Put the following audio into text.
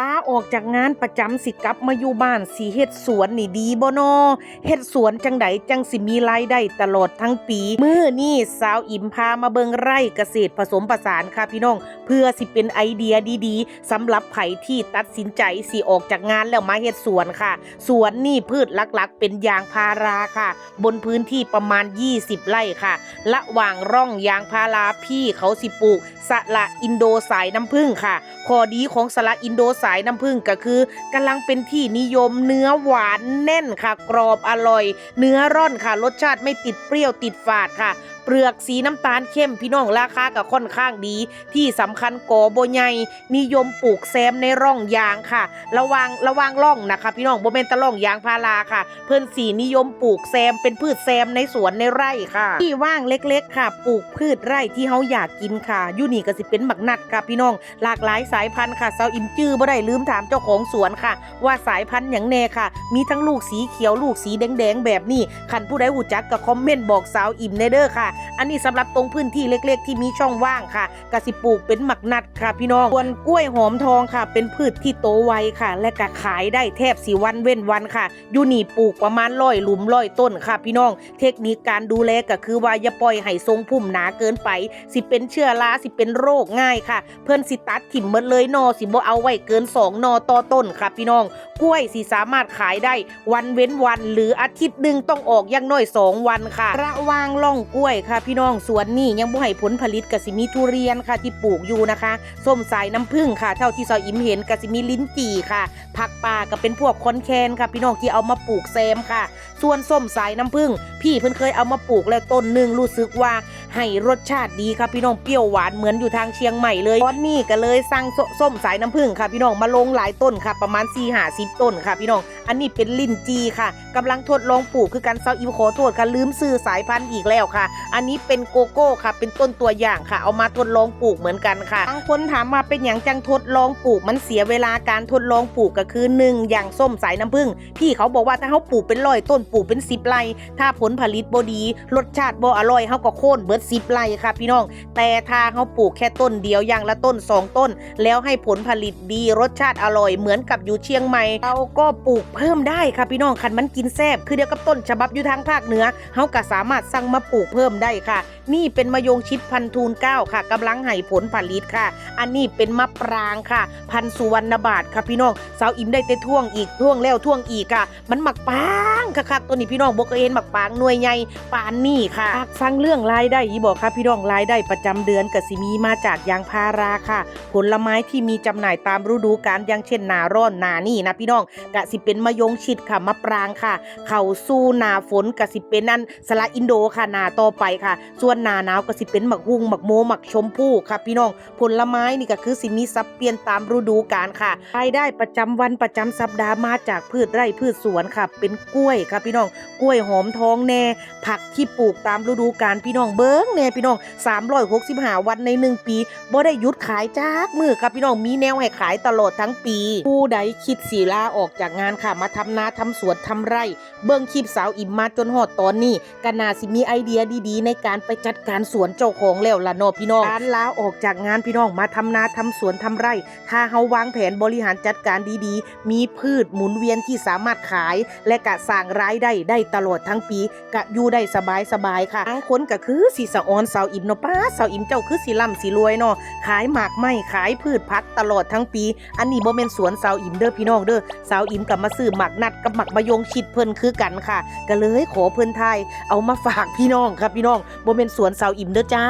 ลาออกจากงานประจำสิกลับมาอยู่บ้านสิเฮ็ดสวนนี่ดีบ่นอเฮ็ดสวนจังไดจังสิมีรายได้ตลอดทั้งปีมื้อนี้สาวอิมพามาเบิ่งไร่เกษตรผสมผสานค่ะพี่น้องเพื่อสิเป็นไอเดียดีๆสำหรับไผที่ตัดสินใจสิออกจากงานแล้วมาเฮ็ดสวนค่ะสวนนี่พืชหลักๆเป็นยางพาราค่ะบนพื้นที่ประมาณ20ไร่ค่ะระหว่างร่องยางพาราพี่เขาสิปลูกสละอินโดสายน้ำผึ้งค่ะข้อดีของสละอินโดสายน้ำผึ้งก็คือกำลังเป็นที่นิยมเนื้อหวานแน่นค่ะกรอบอร่อยเนื้อร่อนค่ะรสชาติไม่ติดเปรี้ยวติดฝาดค่ะเปลือกสีน้ำตาลเข้มพี่น้องราคาก็ค่อนข้างดีที่สำคัญกอบ่ใหญ่นิยมปลูกแซมในร่องยางค่ะระวังร่องนะคะพี่น้องบ่แม่นตะร่องยางพาราค่ะเพิ่นสีนิยมปลูกแซมเป็นพืชแซมในสวนในไร่ค่ะที่ว่างเล็กๆค่ะปลูกพืชไร่ที่เฮาอยากกินค่ะอยู่นี่ก็สิเป็นบักนัดค่ะพี่น้องหลากหลายสายพันธุ์ค่ะสาวอิมจื้อบ่ได้ลืมถามเจ้าของสวนค่ะว่าสายพันธุ์หยังแน่ค่ะมีทั้งลูกสีเขียวลูกสีแดงๆแบบนี้คันผู้ใดรู้จักก็คอมเมนต์บอกสาวอิมแน่เด้อค่ะอันนี้สำหรับตรงพื้นที่เล็กๆที่มีช่องว่างค่ะก็สิปลูกเป็นหมักนัดค่ะพี่น้องส่วนกล้วยหอมทองค่ะเป็นพืชที่โตไวค่ะและก็ขายได้แทบสิวันเว้นวันค่ะอยู่นี่ปลูกประมาณ100 หลุม100 ต้นค่ะพี่น้องเทคนิคการดูแลก็คือว่าอย่าปล่อยให้ทรงพุ่มหนาเกินไปสิเป็นเชื้อราสิเป็นโรคง่ายค่ะเพิ่นสิตัดถิ่มหมดเลยนอสิบ่เอาไว้เกิน2 นอต่อต้นค่ะพี่น้องกล้วยสิสามารถขายได้วันเว้นวันหรืออาทิตย์นึงต้องออกอย่างน้อย2 วันค่ะระวางร่องกล้วยค่ะพี่น้องสวนนี่ยังบ่ให้ผลผลิตก็สิมีทุเรียนค่ะที่ปลูกอยู่นะคะส้มสายน้ำผึ้งค่ะเท่าที่ซอยอิมเห็นก็สิมีลิ้นจี่ค่ะผักป่าก็เป็นพวกคอนแคนค่ะพี่น้องที่เอามาปลูกแซมค่ะส่วนส้มสายน้ำผึ้งพี่เพิ่นเคยเอามาปลูกแล้วต้นนึงรู้สึกว่าให้รสชาติดีค่ะพี่น้องเปรี้ยวหวานเหมือนอยู่ทางเชียงใหม่เลยตอนนี้ก็เลยสั่งส้มสายน้ำผึ้งค่ะพี่น้องมาลงหลายต้นค่ะประมาณ4-50 ต้นค่ะพี่น้องอันนี้เป็นลิ้นจี่ค่ะกำลังทดลองปลูกคือกันเซาอิมขอโทษค่ะลืมซื้อสายพันธุ์อีกแล้วค่ะอันนี้เป็นโกโก้ค่ะเป็นต้นตัวอย่างค่ะเอามาทดลองปลูกเหมือนกันค่ะบางคนถามมาเป็นอย่างจังทดลองปลูกมันเสียเวลาการทดลองปลูกก็คือ1อย่างส้มสายน้ำผึ้งพี่เขาบอกว่าถ้าเขาปลูกเป็น100 ต้นปลูกเป็น10 ไร่ถ้าผลผลิตบ่ดีรสชาติบ่อร่อยเขาก็โค่นเบิด10 ไร่ค่ะพี่น้องแต่ถ้าเขาปลูกแค่ต้นเดียวอย่างละต้น2 ต้นแล้วให้ผลผลิตดีรสชาติอร่อยเหมือนกับอยู่เชียงใหม่เราก็ปลูกเพิ่มได้ค่ะพี่น้องคันมันกินแซ่บคือเดียวกับต้นฉบับอยู่ทางภาคเหนือเขาก็สามารถสั่งมาปลูกเพิ่มได้ค่ะนี่เป็นมะยงชิดพันธุ์ทูล9ค่ะกำลังให้ผลผลิตค่ะอันนี้เป็นมะปรางค่ะพันธุ์สุวรรณบาทค่ะพี่น้องสาวอิมได้แต่ท่วงอีกท่วงแล้วท่วงอีกค่ะมันหมักปางค่ะตัวนี้พี่น้องบ่เคยเห็นหมักปางหน่วยใหญ่ปานนี่ค่ะฟังเรื่องรายได้อีบอกค่ะพี่น้องรายได้ประจำเดือนก็สิมีมาจากยางพาราค่ะผลไม้ที่มีจำหน่ายตามฤดูกาลอย่างเช่นหน้าร้อนหน้านี่นะพี่น้องก็สิเป็นมะยงชิดค่ะมะปรางค่ะเข้าสู่หน้าฝนก็สิเป็นนั่นสละอินโดค่ะหน้าต่อไปค่ะส่วนหน้าหนาวก็สิเป็นหมักฮุงหมักโมหมักชมพู่ค่ะพี่น้องผลไม้นี่ก็คือสิมีสับเปลี่ยนตามฤดูกาลค่ะรายได้ประจำวันประจำสัปดาห์มาจากพืชไร่พืชสวนค่ะเป็นกล้วยค่ะพี่น้องกล้วยหอมทองแน่ผักที่ปลูกตามฤดูกาลพี่น้องเบิ้งแน่พี่น้อง365 วันใน1 ปีบ่ได้หยุดขายจากมือค่ะพี่น้องมีแนวให้ขายตลอดทั้งปีผู้ใดคิดสิลาออกจากงานค่ะมาทำนาทำสวนทำไร่เบิ่งคลิปสาวอิมมาจนฮอดตอนนี้ก็น่าสิมีไอเดียดีๆในการไปจัดการสวนเจ้าของแล้วล่ะเนาะพี่น้องการลาออกจากงานพี่น้องมาทำนาทำสวนทำไร่ถ้าเฮาวางแผนบริหารจัดการดีๆมีพืชหมุนเวียนที่สามารถขายและกะสร้างรายได้ตลอดทั้งปีกะอยู่ได้สบายค่ะบางคนก็คือสิสะออนสาวอิมเนาะป้าสาวอิมเจ้าคือสิร่ำสิรวยเนาะขายหมากไม้ขายพืชผักตลอดทั้งปีอันนี้บ่แม่นสวนสาวอิมเด้อพี่น้องเด้อสาวอิมก็มาซื้อหมากนัดกับหมากมะยงชิดเพิ่นคือกันค่ะก็เลยขอเพิ่นทายเอามาฝากพี่น้องครับพี่น้องบ่แม่นสวนสาวอิมเด้อจ้า